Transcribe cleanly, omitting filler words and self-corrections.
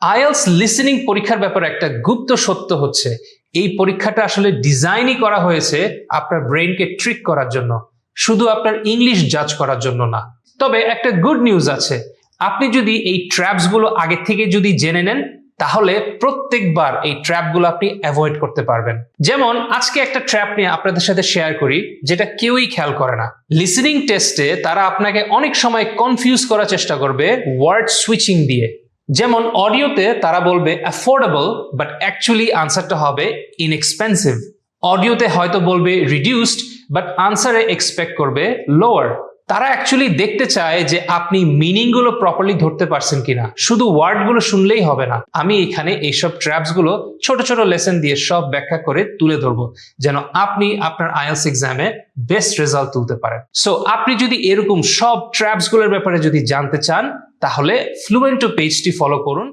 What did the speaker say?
IELTS listening পরীক্ষার ব্যাপারে একটা গুপ্ত সত্য হচ্ছে এই পরীক্ষাটা আসলে ডিজাইনই করা হয়েছে আপনার ব্রেনকে ট্রিক করার জন্য, শুধু আপনার ইংলিশ জাজ করার জন্য না। তবে একটা গুড নিউজ আছে, আপনি যদি এই ট্র্যাপস গুলো আগে থেকে যদি জেনে নেন তাহলে প্রত্যেকবার এই ট্র্যাপগুলো আপনি অ্যাভয়েড করতে পারবেন। যেমন আজকে একটা ট্র্যাপ নিয়ে আপনাদের সাথে শেয়ার করি যেটা কেউই খেয়াল করে না। লিসেনিং টেস্টে তারা আপনাকে অনেক সময় কনফিউজ করার চেষ্টা করবে ওয়ার্ড সুইচিং দিয়ে। যেমন অডিওতে তারা বলবে অ্যাফোর্ডেবল, বাট অ্যাকচুয়ালি আনসারটা হবে ইনএক্সপেন্সিভ। অডিওতে হয়তো বলবে রিডিউসড, বাট আনসারে এক্সপেক্ট করবে লোয়ার। তারা অ্যাকচুয়ালি দেখতে চায় যে আপনি মিনিং গুলো প্রপারলি ধরতে পারছেন কিনা, শুধু ওয়ার্ড গুলো শুনলেই হবে না। আমি এখানে এইসব ট্র্যাপস গুলো ছোট ছোট লেসন দিয়ে সব ব্যাখ্যা করে তুলে ধরবো যেন আপনি আপনার আইএলটিএস এক্সামে বেস্ট রেজাল্ট তুলতে পারেন। সো আপনি যদি এরকম সব ট্র্যাপস গুলোর ব্যাপারে যদি জানতে চান তাহলে ফ্লুয়েন্টো পেজটি ফলো করুন।